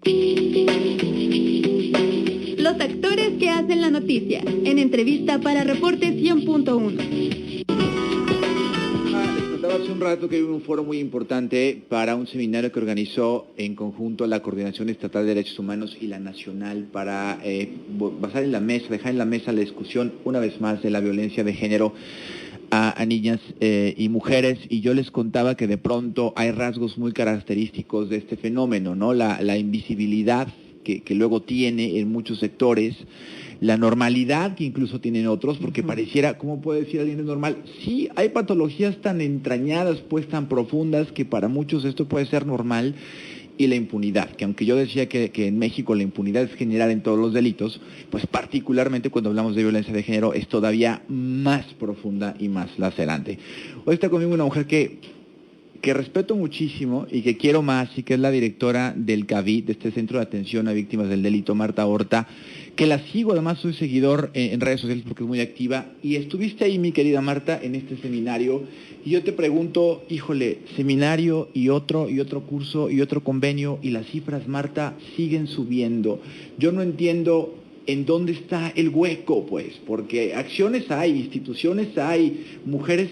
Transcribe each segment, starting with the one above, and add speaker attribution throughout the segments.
Speaker 1: Los actores que hacen la noticia, en entrevista para Reporte 100.1.
Speaker 2: Les contaba hace un rato que hubo un foro muy importante para un seminario que organizó en conjunto la Coordinación Estatal de Derechos Humanos y la Nacional para dejar en la mesa la discusión una vez más de la violencia de género a niñas y mujeres, y yo les contaba que de pronto hay rasgos muy característicos de este fenómeno, ¿no? La invisibilidad que luego tiene en muchos sectores, la normalidad que incluso tienen otros, porque pareciera, ¿cómo puede decir alguien es normal? Sí, hay patologías tan entrañadas, pues tan profundas, que para muchos esto puede ser normal, y la impunidad, que aunque yo decía que en México la impunidad es general en todos los delitos, pues particularmente cuando hablamos de violencia de género es todavía más profunda y más lacerante. Hoy está conmigo una mujer que respeto muchísimo y que quiero más, y que es la directora del CAVI, de este Centro de Atención a Víctimas del Delito, Marta Horta, que la sigo, además soy seguidor en redes sociales porque es muy activa, y estuviste ahí, mi querida Marta, en este seminario, y yo te pregunto, híjole, seminario y otro curso y otro convenio, y las cifras, Marta, siguen subiendo. Yo no entiendo en dónde está el hueco, pues, porque acciones hay, instituciones hay, mujeres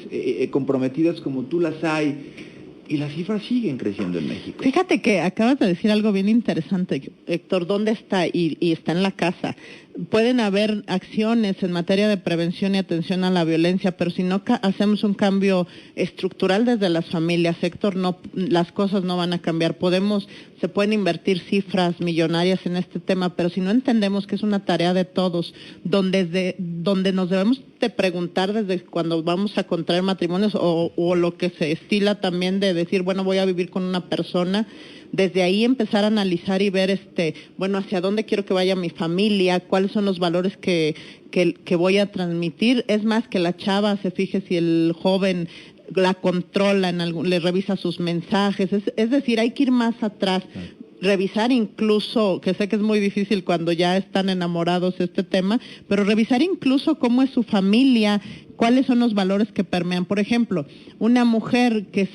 Speaker 2: comprometidas como tú las hay, y las cifras siguen creciendo en México.
Speaker 3: Fíjate que acabas de decir algo bien interesante, Héctor. ¿Dónde está? Y está en la casa. Pueden haber acciones en materia de prevención y atención a la violencia, pero si no hacemos un cambio estructural desde las familias, Héctor, no, las cosas no van a cambiar. Se pueden invertir cifras millonarias en este tema, pero si no entendemos que es una tarea de todos, donde nos debemos de preguntar desde cuando vamos a contraer matrimonios o lo que se estila también de decir, bueno, voy a vivir con una persona, desde ahí empezar a analizar y ver, hacia dónde quiero que vaya mi familia, cuáles son los valores que voy a transmitir. Es más, que la chava se fije si el joven la controla, le revisa sus mensajes. Es decir, hay que ir más atrás. Revisar incluso, que sé que es muy difícil cuando ya están enamorados este tema, pero revisar incluso cómo es su familia, cuáles son los valores que permean. Por ejemplo, una mujer que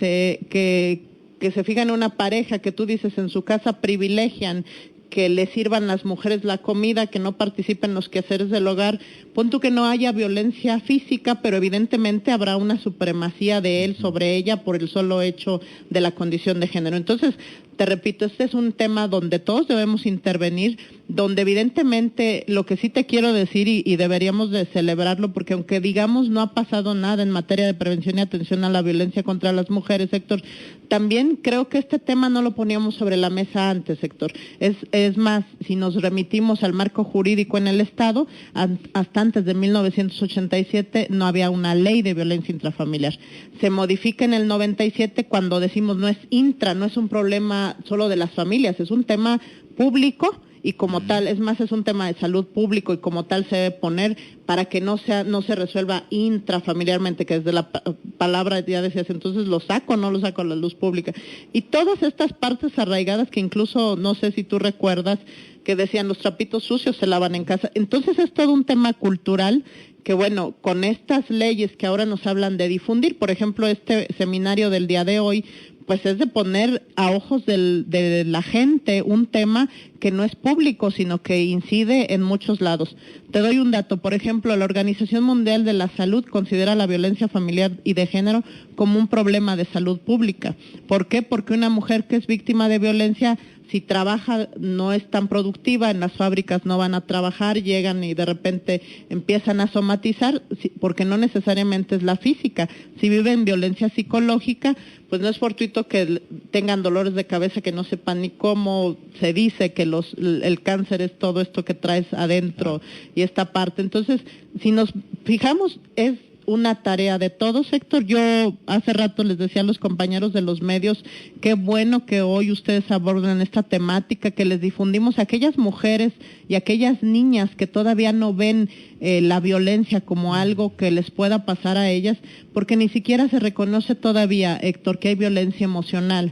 Speaker 3: se fija en una pareja que tú dices en su casa privilegian que le sirvan las mujeres la comida, que no participen en los quehaceres del hogar, pon tú que no haya violencia física, pero evidentemente habrá una supremacía de él sobre ella por el solo hecho de la condición de género. Entonces, te repito, este es un tema donde todos debemos intervenir, donde evidentemente lo que sí te quiero decir y deberíamos de celebrarlo, porque aunque digamos no ha pasado nada en materia de prevención y atención a la violencia contra las mujeres, Héctor, también creo que este tema no lo poníamos sobre la mesa antes, Héctor. Es más, si nos remitimos al marco jurídico en el Estado, hasta antes de 1987 no había una ley de violencia intrafamiliar. Se modifica en el 97 cuando decimos no es un problema solo de las familias, es un tema público y como tal, es más, es un tema de salud público y como tal se debe poner para que no se resuelva intrafamiliarmente, que desde la palabra ya decías, entonces lo saco o no lo saco a la luz pública. Y todas estas partes arraigadas que incluso, no sé si tú recuerdas, que decían los trapitos sucios se lavan en casa. Entonces es todo un tema cultural que, bueno, con estas leyes que ahora nos hablan de difundir, por ejemplo, este seminario del día de hoy, pues es de poner a ojos de la gente un tema que no es público, sino que incide en muchos lados. Te doy un dato, por ejemplo, la Organización Mundial de la Salud considera la violencia familiar y de género como un problema de salud pública. ¿Por qué? Porque una mujer que es víctima de violencia, si trabaja no es tan productiva, en las fábricas no van a trabajar, llegan y de repente empiezan a somatizar, porque no necesariamente es la física. Si viven violencia psicológica, pues no es fortuito que tengan dolores de cabeza que no sepan ni cómo. Se dice que el cáncer es todo esto que traes adentro y esta parte. Entonces, si nos fijamos, es una tarea de todos, Héctor. Yo hace rato les decía a los compañeros de los medios, qué bueno que hoy ustedes abordan esta temática, que les difundimos a aquellas mujeres y a aquellas niñas que todavía no ven la violencia como algo que les pueda pasar a ellas, porque ni siquiera se reconoce todavía, Héctor, que hay violencia emocional,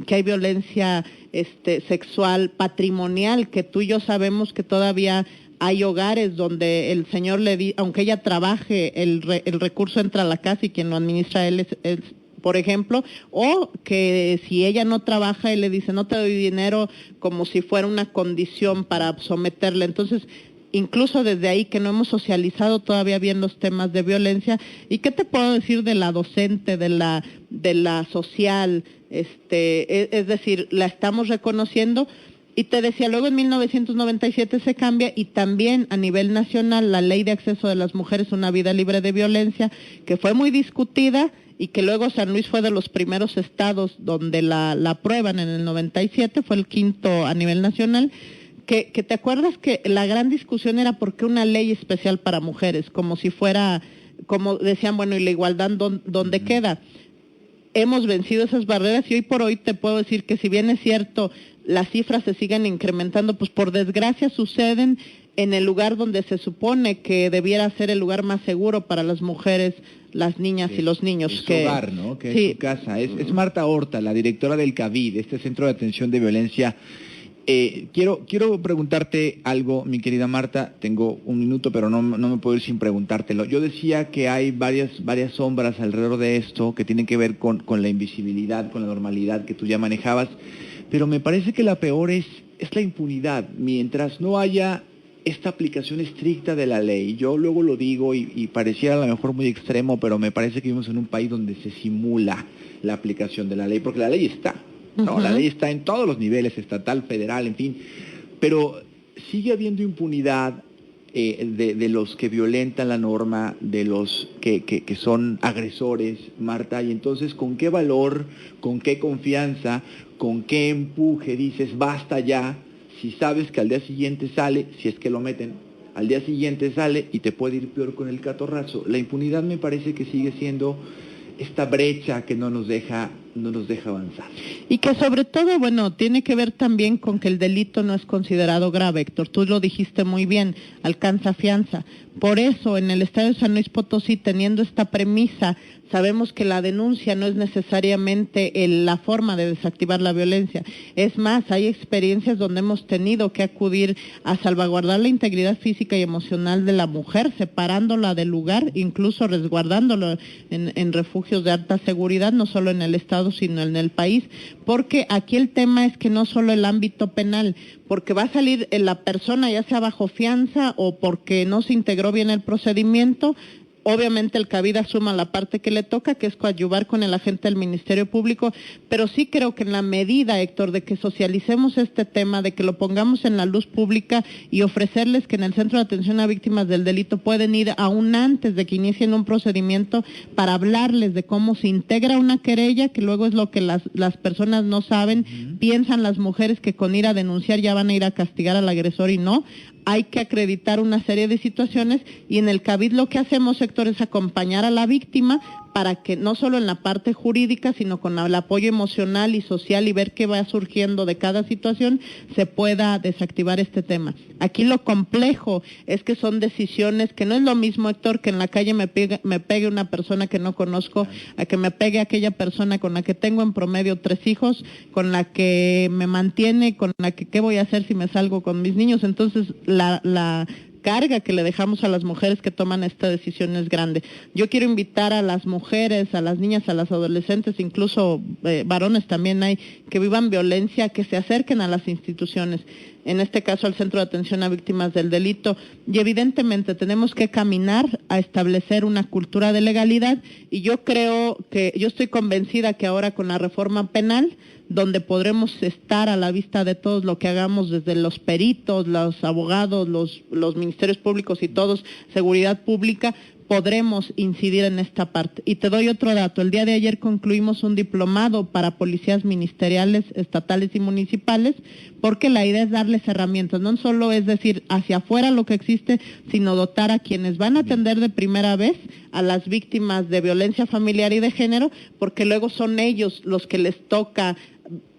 Speaker 3: que hay violencia sexual, patrimonial, que tú y yo sabemos que todavía hay hogares donde el señor aunque ella trabaje, el recurso entra a la casa y quien lo administra él es por ejemplo, o que si ella no trabaja, él le dice, no te doy dinero, como si fuera una condición para someterla. Entonces, incluso desde ahí que no hemos socializado todavía bien los temas de violencia. ¿Y qué te puedo decir de la docente, de la social? Es decir, la estamos reconociendo. Y te decía, luego en 1997 se cambia, y también a nivel nacional la Ley de Acceso de las Mujeres a una Vida Libre de Violencia, que fue muy discutida y que luego San Luis fue de los primeros estados donde la aprueban en el 97, fue el quinto a nivel nacional. Que te acuerdas que la gran discusión era por qué una ley especial para mujeres, como si fuera, como decían, bueno, y la igualdad, ¿dónde queda? Hemos vencido esas barreras y hoy por hoy te puedo decir que si bien es cierto, las cifras se siguen incrementando, pues por desgracia suceden en el lugar donde se supone que debiera ser el lugar más seguro para las mujeres, las niñas y los niños.
Speaker 2: Es su hogar, ¿no? Que sí, es su casa. Es Marta Horta, la directora del CAVID, este Centro de Atención de Violencia. Quiero preguntarte algo, mi querida Marta. Tengo un minuto, pero no me puedo ir sin preguntártelo. Yo decía que hay varias sombras alrededor de esto que tienen que ver con la invisibilidad, con la normalidad que tú ya manejabas, pero me parece que la peor es la impunidad. Mientras no haya esta aplicación estricta de la ley, yo luego lo digo y pareciera a lo mejor muy extremo, pero me parece que vivimos en un país donde se simula la aplicación de la ley, porque la ley está. No, la ley está en todos los niveles, estatal, federal, en fin, pero sigue habiendo impunidad de los que violentan la norma, de los que son agresores, Marta, y entonces, ¿con qué valor, con qué confianza, con qué empuje dices, basta ya, si sabes que al día siguiente sale, si es que lo meten, al día siguiente sale y te puede ir peor con el catorrazo? La impunidad me parece que sigue siendo esta brecha que no nos deja avanzar.
Speaker 3: Y que sobre todo, bueno, tiene que ver también con que el delito no es considerado grave, Héctor. Tú lo dijiste muy bien, alcanza fianza. Por eso, en el estado de San Luis Potosí, teniendo esta premisa, sabemos que la denuncia no es necesariamente la forma de desactivar la violencia. Es más, hay experiencias donde hemos tenido que acudir a salvaguardar la integridad física y emocional de la mujer, separándola del lugar, incluso resguardándolo en refugios de alta seguridad, no solo en el estado, sino en el país, porque aquí el tema es que no solo el ámbito penal, porque va a salir la persona ya sea bajo fianza o porque no se integró bien el procedimiento. Obviamente el CAVID asuma la parte que le toca, que es coadyuvar con el agente del Ministerio Público, pero sí creo que en la medida, Héctor, de que socialicemos este tema, de que lo pongamos en la luz pública y ofrecerles que en el Centro de Atención a Víctimas del Delito pueden ir aún antes de que inicien un procedimiento para hablarles de cómo se integra una querella, que luego es lo que las personas no saben, piensan las mujeres que con ir a denunciar ya van a ir a castigar al agresor, y no. Hay que acreditar una serie de situaciones, y en el CAVID lo que hacemos, Héctor, es acompañar a la víctima para que no solo en la parte jurídica, sino con el apoyo emocional y social y ver qué va surgiendo de cada situación, se pueda desactivar este tema. Aquí lo complejo es que son decisiones que no es lo mismo, Héctor, que en la calle me pegue una persona que no conozco, a que me pegue aquella persona con la que tengo en promedio 3 hijos, con la que me mantiene, con la que qué voy a hacer si me salgo con mis niños. Entonces, la carga que le dejamos a las mujeres que toman esta decisión es grande. Yo quiero invitar a las mujeres, a las niñas, a las adolescentes, incluso varones también hay, que vivan violencia, que se acerquen a las instituciones, en este caso al Centro de Atención a Víctimas del Delito, y evidentemente tenemos que caminar a establecer una cultura de legalidad, y yo estoy convencida que ahora con la reforma penal, donde podremos estar a la vista de todos lo que hagamos, desde los peritos, los abogados, los ministerios públicos y todos, seguridad pública, podremos incidir en esta parte. Y te doy otro dato. El día de ayer concluimos un diplomado para policías ministeriales, estatales y municipales, porque la idea es darles herramientas. No solo es decir hacia afuera lo que existe, sino dotar a quienes van a atender de primera vez a las víctimas de violencia familiar y de género, porque luego son ellos los que les toca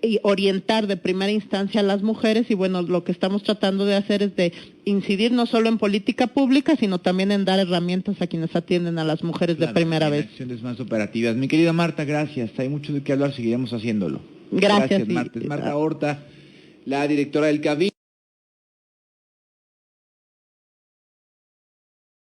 Speaker 3: y orientar de primera instancia a las mujeres, y bueno, lo que estamos tratando de hacer es de incidir no solo en política pública, sino también en dar herramientas a quienes atienden a las mujeres de primera vez.
Speaker 2: Acciones más operativas. Mi querida Marta, gracias. Hay mucho de qué hablar, seguiremos haciéndolo.
Speaker 3: Gracias
Speaker 2: Marta. Es Marta Horta, la directora del CAVID.